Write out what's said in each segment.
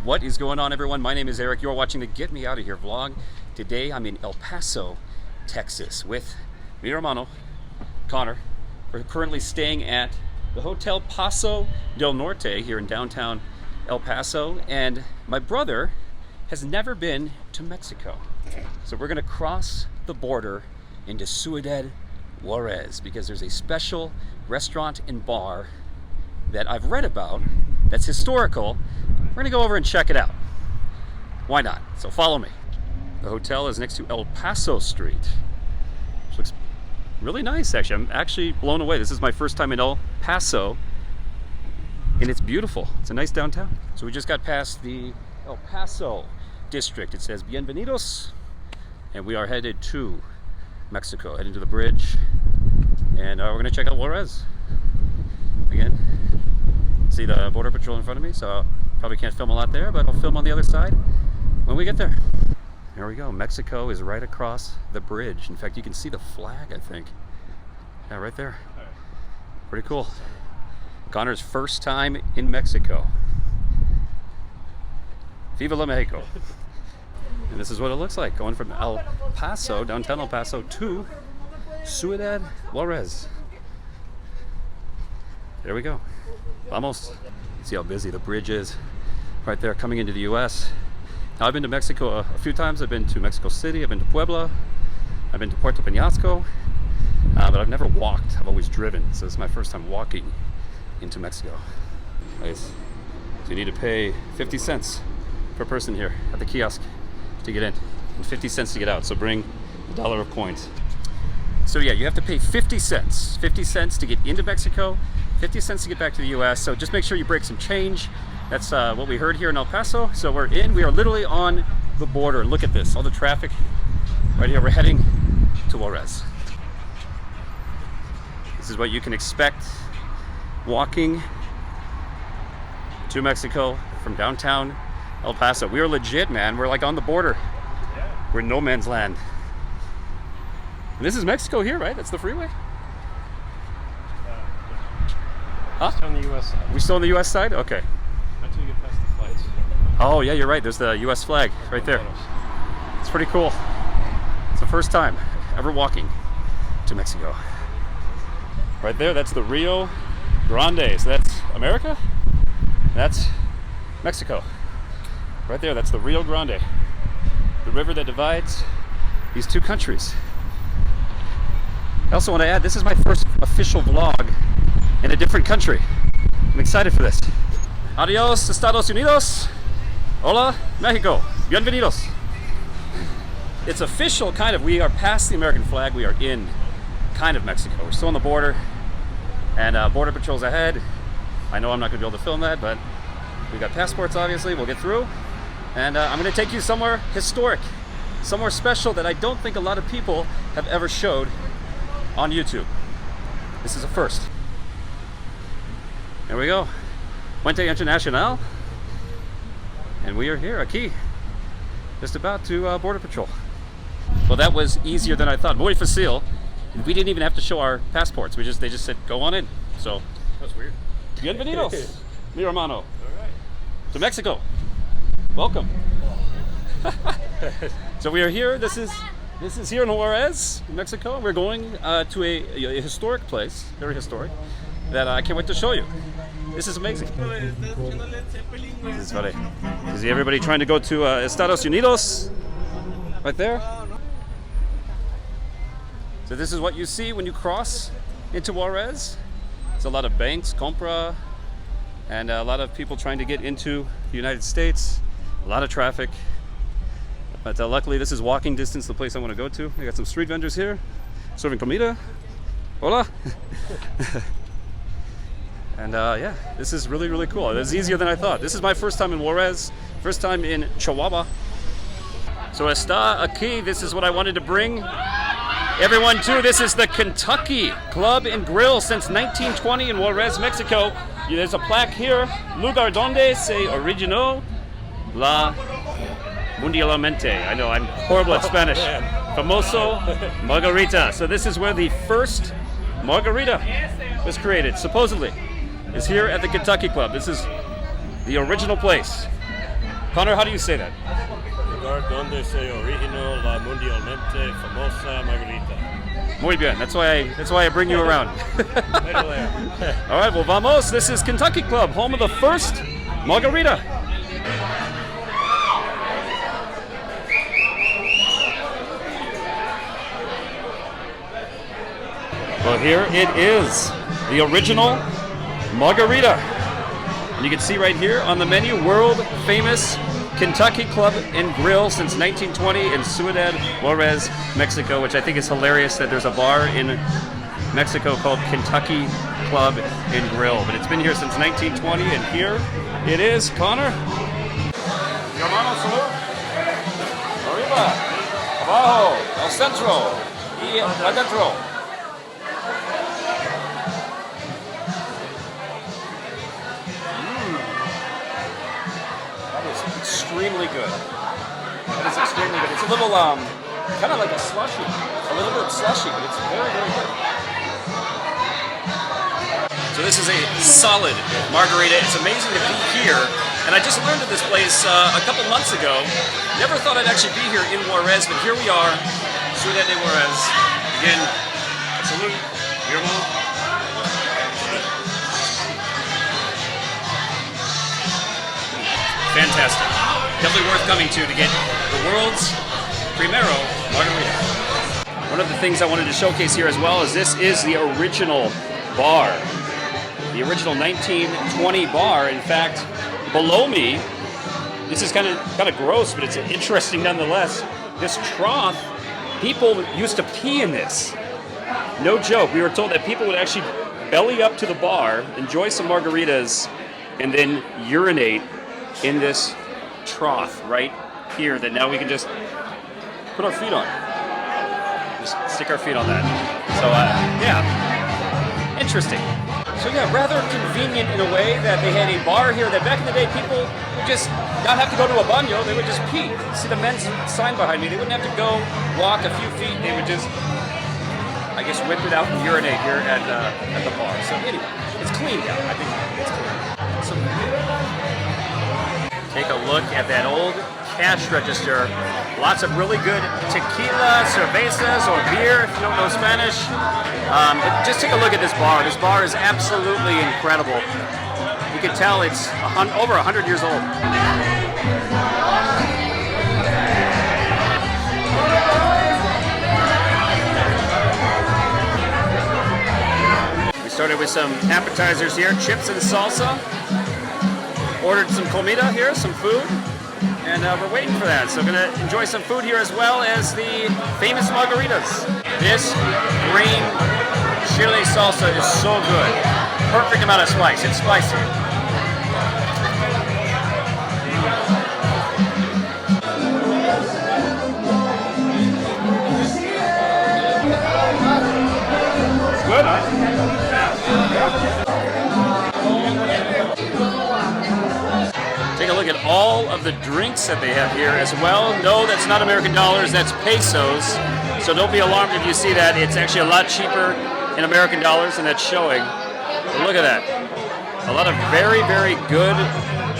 What is going on, everyone? My name is Eric. You're watching the Get Me Out of Here vlog. Today I'm in El Paso, Texas with mi hermano, Connor. We're currently staying at the Hotel Paso Del Norte here in downtown El Paso, and my brother has never been to Mexico. So we're gonna cross the border into Ciudad Juárez because there's a special restaurant and bar that I've read about that's historical. We're gonna go over and check it out. Why not? So follow me. The hotel is next to El Paso Street, which looks really nice, actually. I'm actually blown away. This is my first time in El Paso, and it's beautiful. It's a nice downtown. So we just got past the El Paso district. It says Bienvenidos, and we are headed to Mexico, heading to the bridge, and we're gonna check out Juárez. Again, see the border patrol in front of me, so probably can't film a lot there, but I'll film on the other side when we get there. There we go. Mexico is right across the bridge. In fact, you can see the flag, I think. Yeah, right there. Pretty cool. Connor's first time in Mexico. Viva la Mexico. And this is what it looks like, going from El Paso, downtown El Paso, to Ciudad Juárez. There we go. Vamos. See how busy the bridge is right there coming into the US. Now, I've been to Mexico a few times. I've been to Mexico City, I've been to Puebla, I've been to Puerto Peñasco, but I've never walked. I've always driven. So this is my first time walking into Mexico. Nice. So you need to pay 50 cents per person here at the kiosk to get in, and 50 cents to get out. So bring $1 of coins. So yeah, you have to pay 50 cents. 50 cents to get into Mexico, 50 cents to get back to the US. So just make sure you break some change. That's what we heard here in El Paso. So we're in, we are literally on the border. Look at this, all the traffic right here. We're heading to Juárez. This is what you can expect walking to Mexico from downtown El Paso. We are legit, man. We're like on the border. We're in no man's land. And this is Mexico here, right? That's the freeway? Huh? Still on the US side. We're still on the US side? Okay. Until you get past the flights. Oh yeah, you're right. There's the US flag right there. It's pretty cool. It's the first time ever walking to Mexico. Right there, that's the Rio Grande. So that's America. That's Mexico. Right there, that's the Rio Grande. The river that divides these two countries. I also want to add, this is my first official vlog in a different country. I'm excited for this. Adios, Estados Unidos. Hola, Mexico. Bienvenidos. It's official, kind of. We are past the American flag. We are in kind of Mexico. We're still on the border, and border patrol's ahead. I know I'm not going to be able to film that, but we got passports, obviously. We'll get through. And I'm going to take you somewhere historic, somewhere special that I don't think a lot of people have ever showed on YouTube. This is a first. There we go. Puente Internacional. And we are here, aquí. Just about to border patrol. Well, that was easier than I thought. Muy fácil. We didn't even have to show our passports. They just said, go on in. So, That's weird. bienvenidos, mi hermano, All right. to Mexico. Welcome. So we are here. This is here in Juárez, Mexico. We're going to a historic place, very historic, that I can't wait to show you. This is amazing. This is funny. You see everybody trying to go to Estados Unidos, right there. So this is what you see when you cross into Juárez. There's a lot of banks, compra, and a lot of people trying to get into the United States. A lot of traffic. But luckily this is walking distance, the place I want to go to. I got some street vendors here, serving comida. Hola. And yeah, this is really, really cool. It was easier than I thought. This is my first time in Juárez, first time in Chihuahua. So está aquí, this is what I wanted to bring everyone to. This is the Kentucky Club and Grill since 1920 in Juárez, Mexico. There's a plaque here, lugar donde se originó la mundialmente. I know, I'm horrible at Spanish. Famoso Margarita. So this is where the first margarita was created, supposedly, is here at the Kentucky Club. This is the original place. Connor, how do you say that? Lugar donde se originó la mundialmente famosa Margarita. Muy bien. That's why I bring you around. All right, well, vamos. This is Kentucky Club, home of the first margarita. Well, here it is, the original margarita. And you can see right here on the menu, world famous Kentucky Club and Grill since 1920 in Ciudad Juárez, Mexico, which I think is hilarious that there's a bar in Mexico called Kentucky Club and Grill. But it's been here since 1920, and here it is. Connor? Hermano, salud. Arriba, abajo, al centro, y adentro. Extremely good. That is extremely good. It's a little, kind of like a slushy. A little bit slushy, but it's very, very good. So this is a solid margarita. It's amazing to be here. And I just learned of this place a couple months ago. Never thought I'd actually be here in Juarez, but here we are, Ciudad de Juárez. Again, salud, mi hermano. Fantastic. Definitely worth coming to get the world's primero margarita. One of the things I wanted to showcase here as well is this is the original bar. The original 1920 bar. In fact, below me, this is kind of gross, but it's interesting nonetheless. This trough, people used to pee in this. No joke. We were told that people would actually belly up to the bar, enjoy some margaritas, and then urinate in this trough right here that now we can just put our feet on. Just stick our feet on that. So, yeah, interesting. So yeah, rather convenient in a way that they had a bar here that back in the day people would just not have to go to a baño, they would just pee. See the men's sign behind me, they wouldn't have to go walk a few feet, they would just, I guess, whip it out and urinate here at the bar. So anyway, it's clean now. I think it's clean. So, take a look at that old cash register. Lots of really good tequila, cervezas, or beer if you don't know Spanish. But just take a look at this bar. This bar is absolutely incredible. You can tell it's over 100 years old. We started with some appetizers here, chips and salsa. Ordered some comida here, some food, and we're waiting for that. So we're gonna enjoy some food here as well as the famous margaritas. This green chili salsa is so good. Perfect amount of spice, it's spicy. It's good, huh? Take a look at all of the drinks that they have here as well. No, that's not American dollars, that's pesos. So don't be alarmed if you see that. It's actually a lot cheaper in American dollars, and that's showing. But look at that. A lot of very, very good,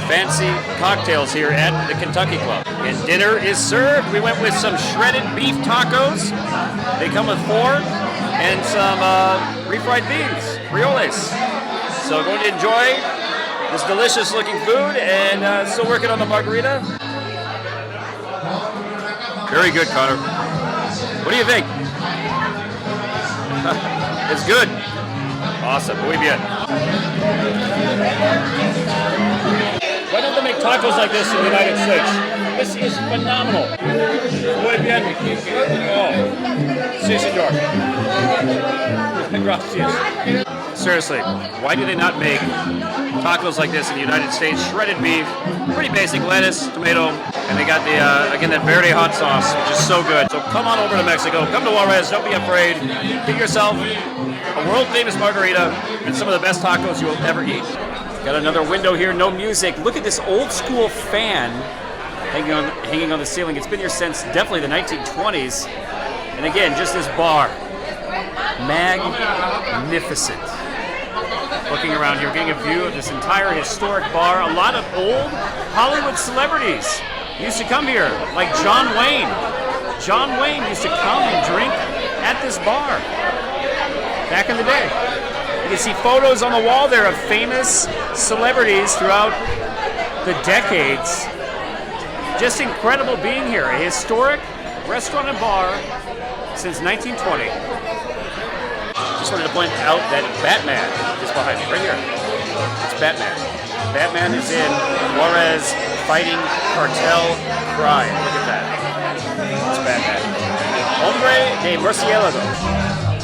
fancy cocktails here at the Kentucky Club. And dinner is served. We went with some shredded beef tacos. They come with 4, and some refried beans, frijoles. So going to enjoy this delicious looking food, and still working on the margarita. Very good, Connor. What do you think? It's good. Awesome. Muy bien. Why don't they make tacos like this in the United States? This is phenomenal. Muy bien. Oh, sí, señor. Gracias. Seriously, why do they not make tacos like this in the United States? Shredded beef, pretty basic lettuce, tomato, and they got the, again, that verde hot sauce, which is so good. So come on over to Mexico, come to Juarez, don't be afraid. Get yourself a world-famous margarita and some of the best tacos you will ever eat. Got another window here, no music. Look at this old-school fan hanging on the ceiling. It's been here since definitely the 1920s. And again, just this bar. Magnificent. looking around here, getting a view of this entire historic bar. A lot of old Hollywood celebrities used to come here, like John Wayne. John Wayne used to come and drink at this bar back in the day. You can see photos on the wall there of famous celebrities throughout the decades. Just incredible being here. A historic restaurant and bar since 1920. Just wanted to point out that Batman is behind me, right here. It's Batman. Batman is in Juarez fighting cartel crime. Look at that. It's Batman. Hombre de Murciélago.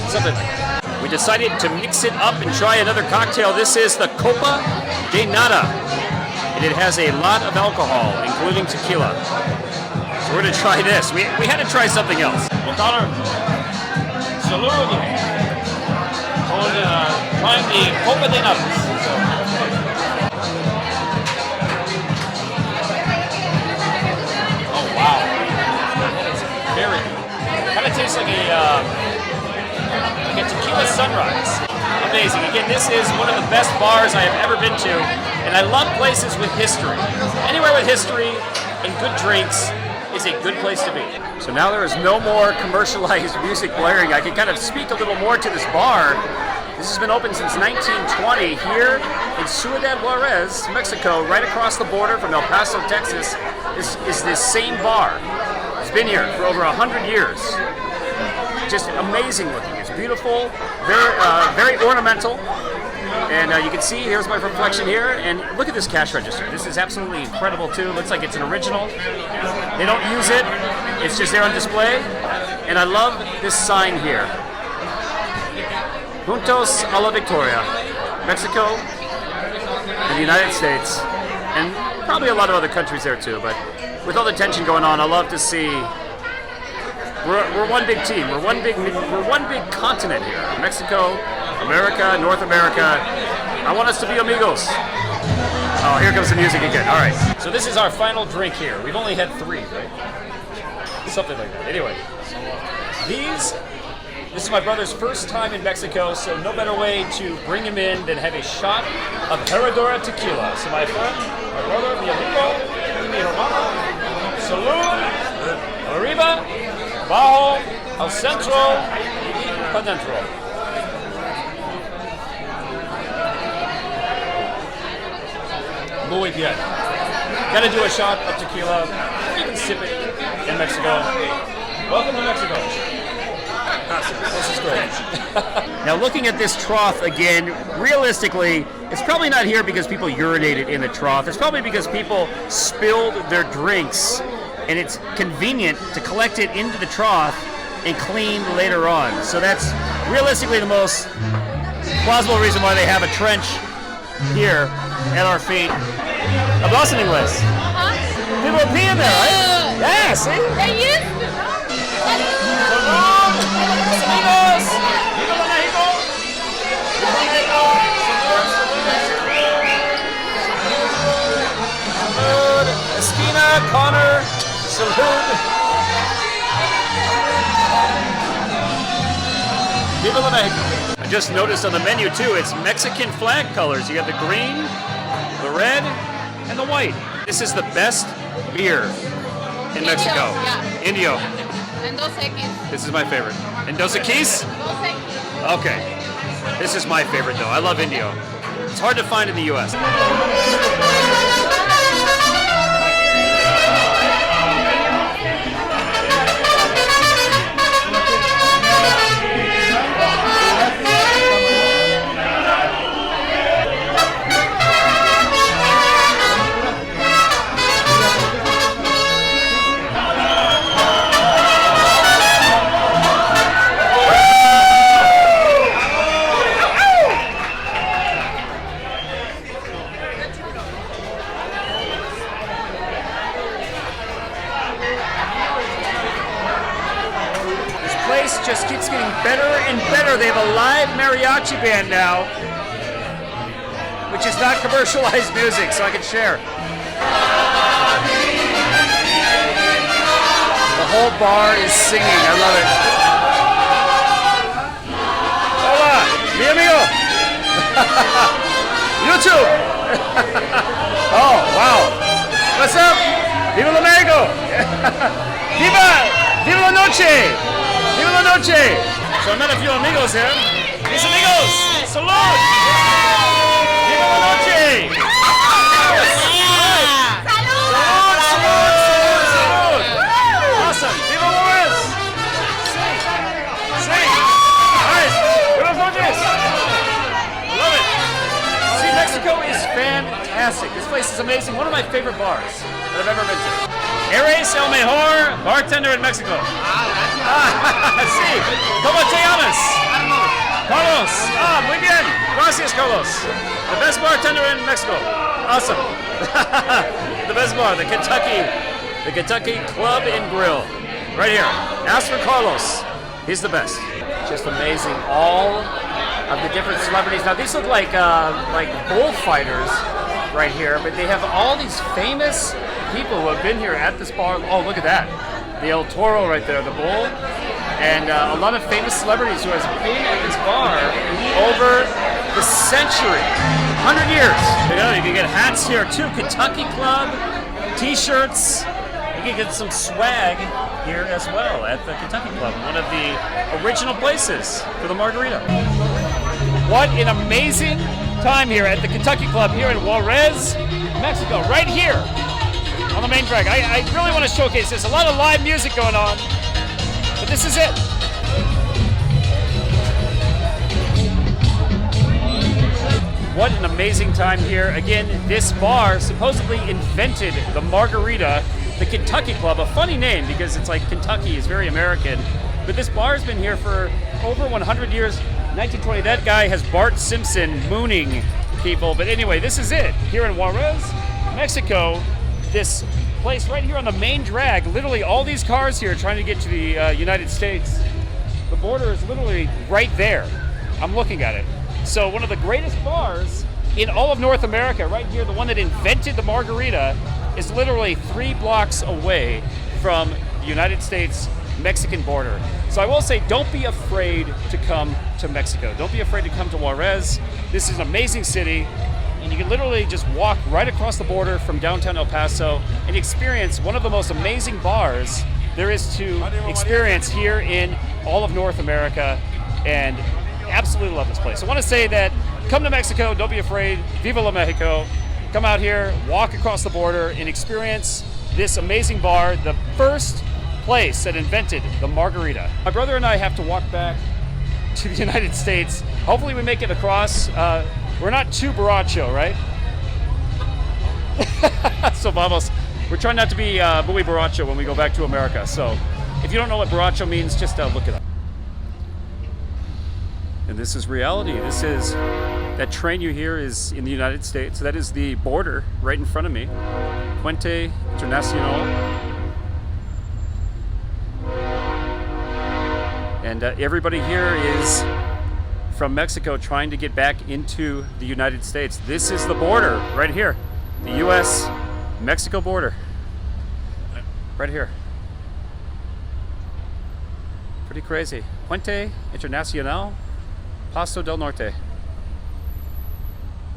Something like that. We decided to mix it up and try another cocktail. This is the Copa de Nada. And it has a lot of alcohol, including tequila. So we're going to try this. We had to try something else. Connor, salud. Trying the Copa de Nada. Oh wow, that is very good. Kind of tastes like a tequila sunrise. Amazing. Again, this is one of the best bars I have ever been to, and I love places with history. Anywhere with history and good drinks is a good place to be. So now there is no more commercialized music blaring. I can kind of speak a little more to this bar. This has been open since 1920 here in Ciudad Juárez, Mexico, right across the border from El Paso, Texas. This is this same bar. It's been here for over 100 years. Just amazing looking. It's beautiful, very ornamental. And you can see, here's my reflection here, and look at this cash register. This is absolutely incredible too. Looks like it's an original. They don't use it. It's just there on display. And I love this sign here. Juntos a la Victoria, Mexico and the United States, and probably a lot of other countries there too, but with all the tension going on, I love to see we're one big team, we're one big continent here. Mexico, America, North America. I want us to be amigos. Oh, here comes the music again. All right. So this is our final drink here. We've only had 3, right? Something like that. Anyway, this is my brother's first time in Mexico, so no better way to bring him in than have a shot of Herradura tequila. So my friend, my brother, mi amigo, mi hermano, salud, arriba, bajo, al centro, pa dentro. Muy bien. Gotta do a shot of tequila. You can sip it in Mexico. Welcome to Mexico. This is great. Now looking at this trough again, realistically, it's probably not here because people urinated in the trough. It's probably because people spilled their drinks, and it's convenient to collect it into the trough and clean later on. So that's realistically the most plausible reason why they have a trench here at our feet. Hablas en inglés? People pee in there, right? Yeah, see? They used to. Amigos, viva México. Salud, esquina, Connor, salud. Viva México. I just noticed on the menu too, it's Mexican flag colors. You got the green, the red, and the white. This is the best beer in Mexico. Yeah. Indio. And Dos X. This is my favorite. And Dos Equis? Dos X. Okay. This is my favorite though. I love Indio. It's hard to find in the US. Just keeps getting better and better. They have a live mariachi band now, which is not commercialized music, so I can share. The whole bar is singing. I love it. Hola, mi amigo. YouTube! Oh, wow. What's up? Viva la Mexico! Viva! Viva la noche! Viva la noche! So I met a few amigos here. Mis amigos! Salud! Viva la noche! Salud! Awesome! Viva Juárez! Sí! Nice! Buenas noches! Love it! See, Mexico is fantastic. This place is amazing. One of my favorite bars that I've ever been to. Eres el mejor bartender in Mexico. Sí. ¿Cómo te llamas? Carlos. Ah, muy bien. Gracias, Carlos. The best bartender in Mexico. Awesome. The best bar, the Kentucky Club and Grill. Right here. Ask for Carlos. He's the best. Just amazing. All of the different celebrities. Now these look like bullfighters right here, but they have all these famous people who have been here at this bar. Oh, look at that. The El Toro right there, the bull. And a lot of famous celebrities who has been at this bar over the century. 100 years. You can get hats here too. Kentucky Club, t-shirts. You can get some swag here as well at the Kentucky Club, one of the original places for the margarita. What an amazing time here at the Kentucky Club here in Juárez, Mexico, right here on the main drag. I really want to showcase this. A lot of live music going on, but this is it. What an amazing time here. Again, this bar supposedly invented the margarita, the Kentucky Club, a funny name because it's like Kentucky is very American, but this bar has been here for over 100 years. 1920, that guy has Bart Simpson mooning people, but anyway, this is it. Here in Juárez, Mexico, this place right here on the main drag, literally all these cars here trying to get to the United States. The border is literally right there. I'm looking at it. So one of the greatest bars in all of North America, right here, the one that invented the margarita, is literally 3 blocks away from the United States-Mexican border. So I will say, don't be afraid to come to Mexico. Don't be afraid to come to Juárez. This is an amazing city, and you can literally just walk right across the border from downtown El Paso and experience one of the most amazing bars there is to experience here in all of North America, and absolutely love this place. I want to say that come to Mexico, don't be afraid. Viva la Mexico. Come out here, walk across the border, and experience this amazing bar, the first place that invented the margarita. My brother and I have to walk back to the United States. Hopefully we make it across. We're not too borracho, right? So vamos. We're trying not to be muy borracho when we go back to America. So if you don't know what borracho means, just look it up. And this is reality. This is, that train you hear is in the United States. That is the border right in front of me. Puente Internacional. And everybody here is from Mexico trying to get back into the United States. This is the border right here. The US-Mexico border. Right here. Pretty crazy. Puente Internacional. Paso Del Norte.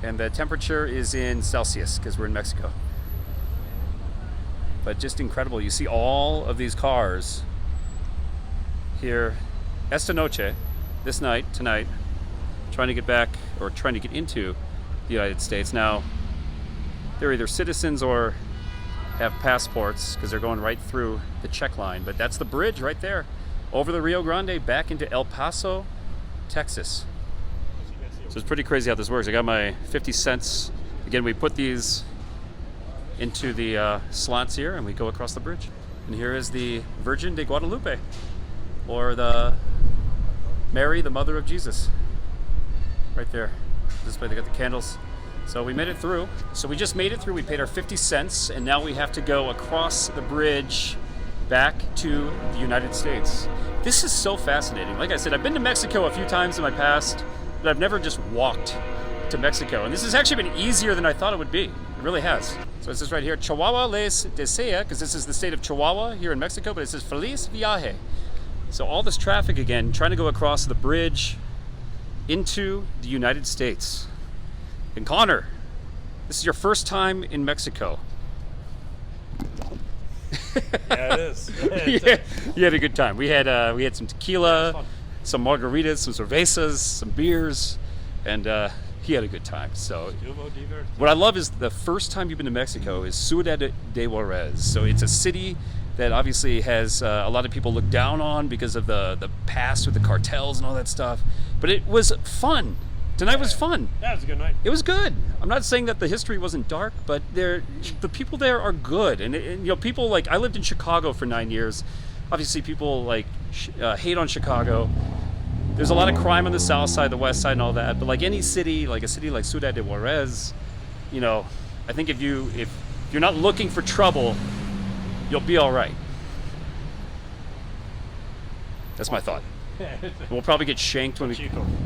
And the temperature is in Celsius because we're in Mexico. But just incredible. You see all of these cars here esta noche, this night, tonight, trying to get back or trying to get into the United States. Now, they're either citizens or have passports because they're going right through the check line. But that's the bridge right there over the Rio Grande back into El Paso, Texas. So it's pretty crazy how this works. I got my 50 cents. Again, we put these into the slots here and we go across the bridge. And here is the Virgin de Guadalupe, or the Mary, the mother of Jesus. Right there. This way they got the candles. So we made it through. So we just made it through. We paid our 50 cents and now we have to go across the bridge back to the United States. This is so fascinating. Like I said, I've been to Mexico a few times in my past, but I've never just walked to Mexico. And this has actually been easier than I thought it would be. It really has. So it says right here, Chihuahua les desea, because this is the state of Chihuahua here in Mexico, but it says Feliz Viaje. So all this traffic again, trying to go across the bridge into the United States. And Connor, this is your first time in Mexico. Yeah, it is. Yeah, you had a good time. We had some Yeah, tequila, it's fun. some margaritas, some cervezas, some beers, and he had a good time. So Estuvo divertido. what I love is the first time you've been to Mexico is Ciudad Juárez. So it's a city that obviously has a lot of people look down on because of the past with the cartels and all that stuff. But it was fun. Tonight was fun. Yeah, it was a good night. It was good. I'm not saying that the history wasn't dark, but the people there are good. And you know, people like, I lived in Chicago for 9 years. Obviously, people like hate on Chicago. There's a lot of crime on the south side, the west side, and all that. But like any city, like a city like Ciudad Juárez, you know, I think if you're not looking for trouble, you'll be all right. That's my thought. We'll probably get shanked when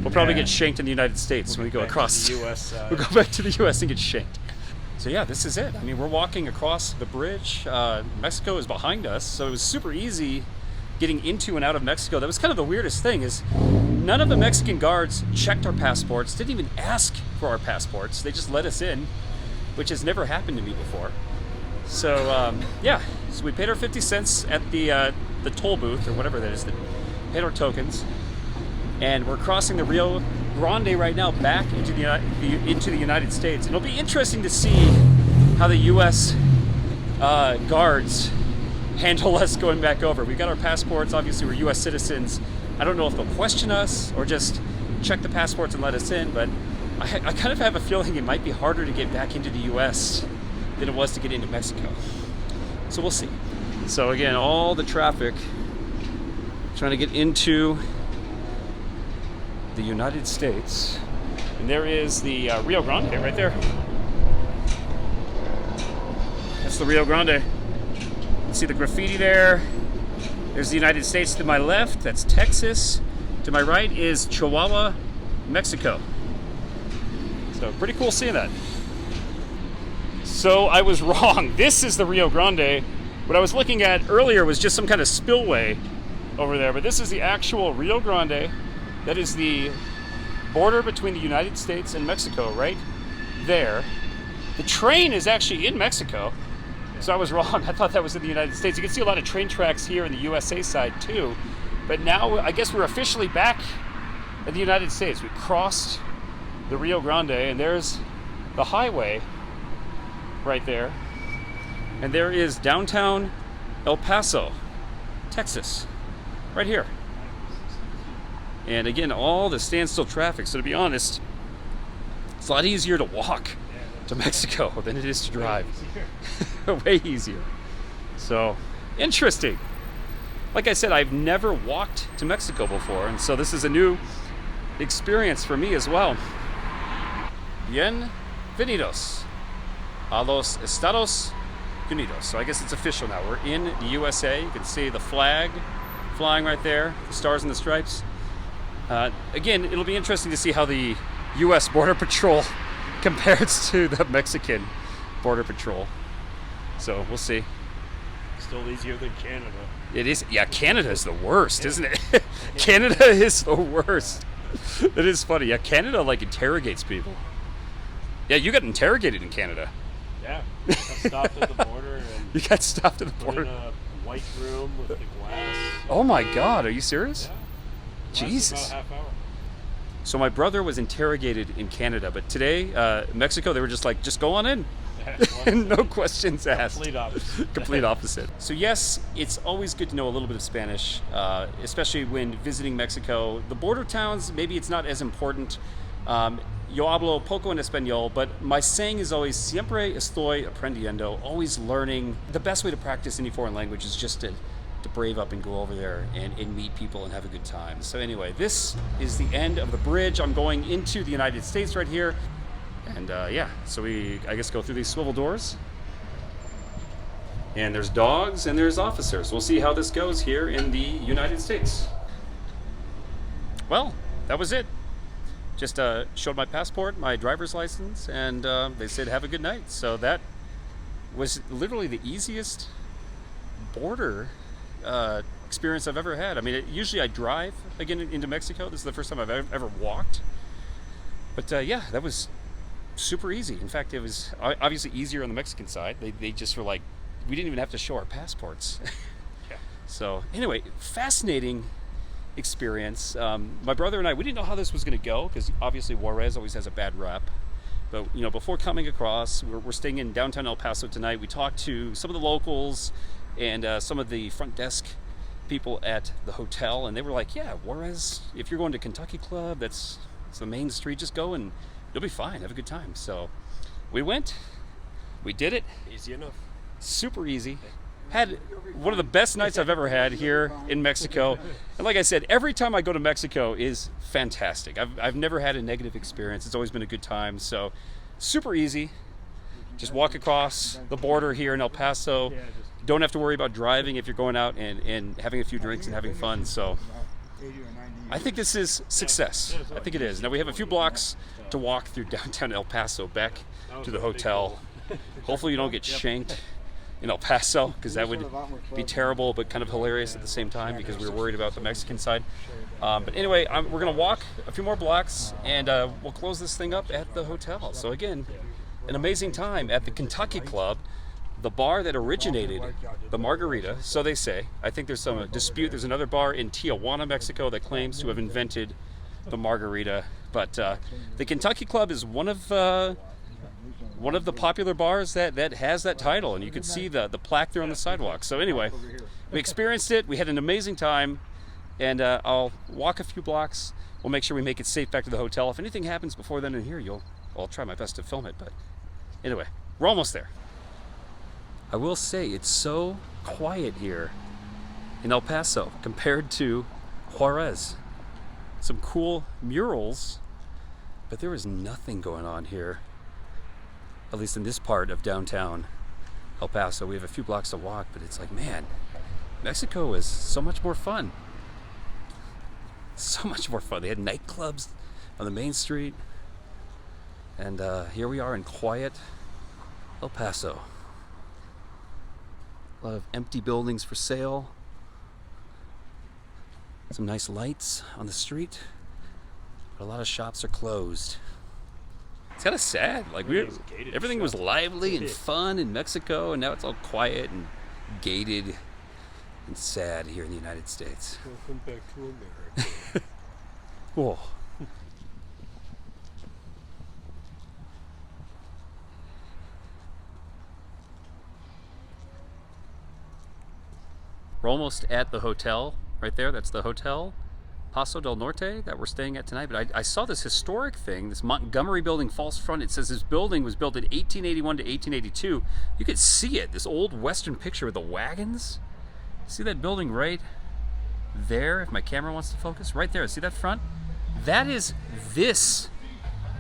we'll probably get shanked in the United States when we go across. The U.S. We'll go back to the U.S. and get shanked. So yeah, this is it. I mean, we're walking across the bridge. Mexico is behind us, so it was super easy getting into and out of Mexico. That was kind of the weirdest thing, is none of the Mexican guards checked our passports, didn't even ask for our passports. They just let us in, which has never happened to me before. So yeah, so we paid our 50 cents at the toll booth or whatever that is, paid our tokens, and we're crossing the Rio Grande right now back into the United States. And it'll be interesting to see how the U.S. Guards handle us going back over. We got our passports. Obviously, we're U.S. citizens. I don't know if they'll question us or just check the passports and let us in, but I kind of have a feeling it might be harder to get back into the U.S. than it was to get into Mexico. So we'll see. So again, all the traffic trying to get into the United States. And there is the Rio Grande right there. That's the Rio Grande. You see the graffiti there. There's the United States to my left. That's Texas. To my right is Chihuahua, Mexico. So pretty cool seeing that. So I was wrong. This is the Rio Grande. What I was looking at earlier was just some kind of spillway over there, but this is the actual Rio Grande. That is the border between the United States and Mexico right there. The train is actually in Mexico, so I was wrong. I thought that was in the United States. You can see a lot of train tracks here in the USA side too, but now I guess we're officially back in the United States. We crossed the Rio Grande, and there's the highway right there, and there is downtown El Paso, Texas, right here. And again, all the standstill traffic. So to be honest, it's a lot easier to walk to Mexico than it is to drive. Way easier. So interesting. Like I said, I've never walked to Mexico before, and so this is a new experience for me as well. Bienvenidos a los Estados Unidos. So I guess it's official now. We're in the USA. You can see the flag flying right there, the stars and the stripes. Again, it'll be interesting to see how the U.S. Border Patrol compares to the Mexican Border Patrol. So we'll see. Still easier than Canada. It is, yeah, Canada is the worst, isn't it? Canada is the worst. It is funny. Yeah, Canada like interrogates people. Yeah, you got interrogated in Canada. Yeah, got stopped at the border and You got stopped at the put in border. a white room with the glass. Oh my God, are you serious? Yeah. Jesus. Lasted about a half hour. So my brother was interrogated in Canada, but today, Mexico, they were just like, just go on in. Yeah, No questions asked. complete opposite. Complete opposite. So yes, it's always good to know a little bit of Spanish, especially when visiting Mexico. The border towns, maybe it's not as important. Yo hablo poco en español, but my saying is always siempre estoy aprendiendo, always learning. The best way to practice any foreign language is just to brave up and go over there and meet people and have a good time. So anyway, this is the end of the bridge. I'm going into the United States right here. And yeah, so we, I guess, go through these swivel doors. And there's dogs and there's officers. We'll see how this goes here in the United States. Well, that was it. Just showed my passport, my driver's license, and they said have a good night. So that was literally the easiest border experience I've ever had. I mean, usually I drive again into Mexico. This is the first time I've ever walked. But yeah, that was super easy. In fact, it was obviously easier on the Mexican side. They just were like, we didn't even have to show our passports. Yeah. So anyway, fascinating experience. My brother and I, we didn't know how this was going to go because obviously Juarez always has a bad rep. But you know, before coming across, we're staying in downtown El Paso tonight. We talked to some of the locals and some of the front desk people at the hotel, and they were like, "Yeah, Juarez. If you're going to Kentucky Club, it's the main street. Just go and you'll be fine. Have a good time." So we went. We did it. Easy enough. Super easy. Had one of the best nights I've ever had here in Mexico. And like I said, every time I go to Mexico is fantastic. I've never had a negative experience. It's always been a good time. So super easy. Just walk across the border here in El Paso. Don't have to worry about driving if you're going out and having a few drinks and having fun. So I think this is success. I think it is. Now we have a few blocks to walk through downtown El Paso back to the hotel. Hopefully you don't get shanked in El Paso, because that would be terrible but kind of hilarious at the same time because we were worried about the Mexican side. But anyway, we're going to walk a few more blocks and we'll close this thing up at the hotel. So again, an amazing time at the Kentucky Club, the bar that originated the margarita, so they say. I think there's some dispute. There's another bar in Tijuana, Mexico that claims to have invented the margarita. But the Kentucky Club is one of the popular bars that has that title, and you can see the plaque there on the sidewalk. So anyway, we experienced it. We had an amazing time, and I'll walk a few blocks. We'll make sure we make it safe back to the hotel. If anything happens before then in here, I'll try my best to film it. But anyway, we're almost there. I will say it's so quiet here in El Paso compared to Juarez. Some cool murals, but there is nothing going on here. At least in this part of downtown El Paso. We have a few blocks to walk, but it's like, man, Mexico is so much more fun. So much more fun. They had nightclubs on the main street. And here we are in quiet El Paso. A lot of empty buildings for sale. Some nice lights on the street. But a lot of shops are closed. It's kind of sad. Like everything was lively and fun in Mexico, and now it's all quiet and gated and sad here in the United States. Welcome back to America. Whoa. We're almost at the hotel right there. That's the hotel. Paso Del Norte that we're staying at tonight, but I saw this historic thing, this Montgomery building false front. It says this building was built in 1881 to 1882. You could see it, this old Western picture with the wagons. See that building right there, if my camera wants to focus? Right there, see that front? That is this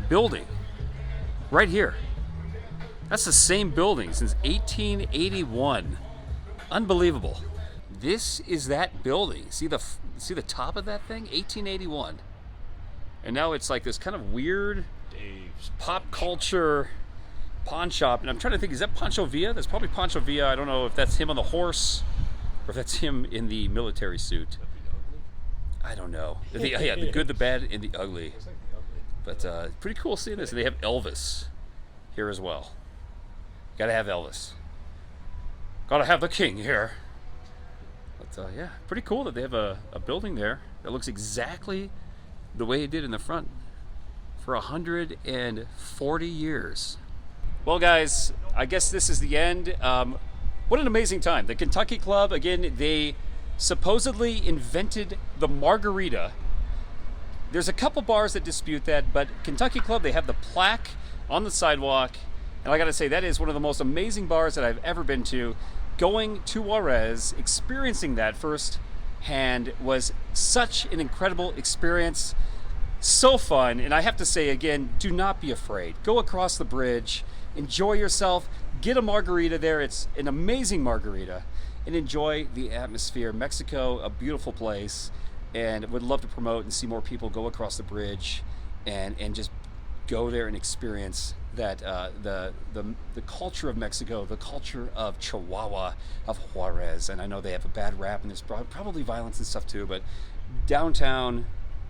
building right here. That's the same building since 1881. Unbelievable. This is that building. See the top of that thing? 1881. And now it's like this kind of weird pop culture pawn shop. And I'm trying to think, is that Pancho Villa? That's probably Pancho Villa. I don't know if that's him on the horse or if that's him in the military suit. I don't know. The good, the bad, and the ugly. But pretty cool seeing this. And they have Elvis here as well. Gotta have Elvis. Gotta have the king here. But yeah, pretty cool that they have a building there that looks exactly the way it did in the front for 140 years. Well, guys, I guess this is the end. What an amazing time. The Kentucky Club, again, they supposedly invented the margarita. There's a couple bars that dispute that, but Kentucky Club, they have the plaque on the sidewalk. And I gotta say, that is one of the most amazing bars that I've ever been to. Going to Juarez, experiencing that firsthand was such an incredible experience. So fun. And I have to say again, do not be afraid. Go across the bridge, enjoy yourself, get a margarita there. It's an amazing margarita, and enjoy the atmosphere. Mexico, a beautiful place, and would love to promote and see more people go across the bridge and just go there and experience that the culture of Mexico, the culture of Chihuahua, of Juarez. And I know they have a bad rap and there's probably violence and stuff too, but downtown,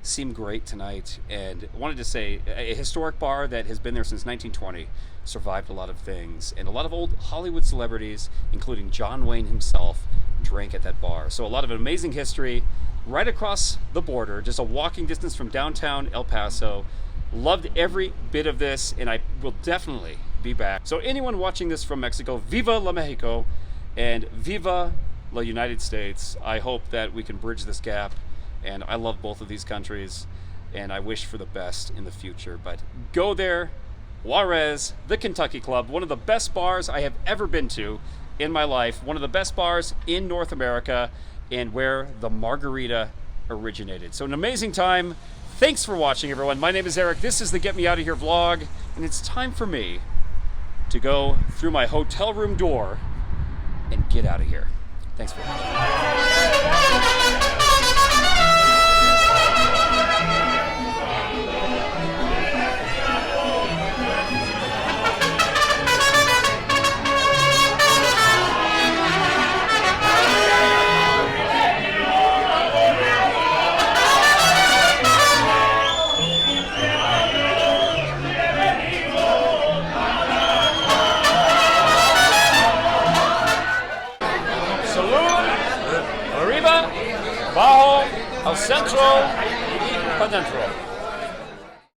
seem great tonight, and wanted to say a historic bar that has been there since 1920, survived a lot of things, and a lot of old Hollywood celebrities, including John Wayne himself, drank at that bar. So a lot of amazing history right across the border, just a walking distance from downtown El Paso. Loved every bit of this, and I will definitely be back. So anyone watching this from Mexico, Viva la Mexico, and Viva la United States. I hope that we can bridge this gap, and I love both of these countries, and I wish for the best in the future. But go there, Juarez, the Kentucky Club, one of the best bars I have ever been to in my life, one of the best bars in North America, and where the margarita originated. So an amazing time. Thanks for watching, everyone. My name is Eric. This is the Get Me Out of Here vlog, and it's time for me to go through my hotel room door and get out of here. Thanks for watching. Arriba, abajo, al centro, para dentro.